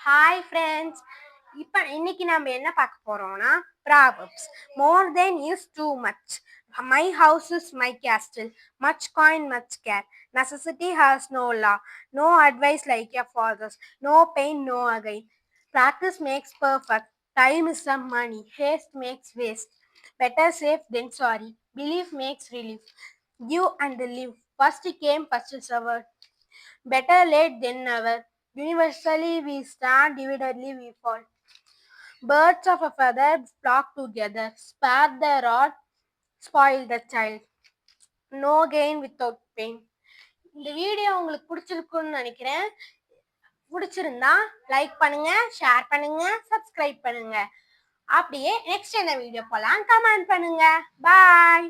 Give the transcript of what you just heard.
Hi friends. இன்னைக்கு நம்ம என்ன பார்க்க போறோம்னா proverbs. More than is too much. My house is my castle. Much coin, much care. Necessity has no law. No advice like your father's. No pain, no again. Practice makes perfect. Time is some money. Haste makes waste. Better safe than sorry. Belief makes relief. Give and live. First came, first served. Better late than never. Universally we stand, dividedly we fall. Birds of a feather flock together. Spare the rod, spoil the child. No gain without pain. இந்த video உங்களுக்கு பிடிச்சிருக்குன்னு நினைக்கிறேன். பிடிச்சிருந்தா like பண்ணுங்க, share பண்ணுங்க, subscribe பண்ணுங்க. அப்படியே next என்ன வீடியோ போலாம் கமெண்ட் பண்ணுங்க. பாய்.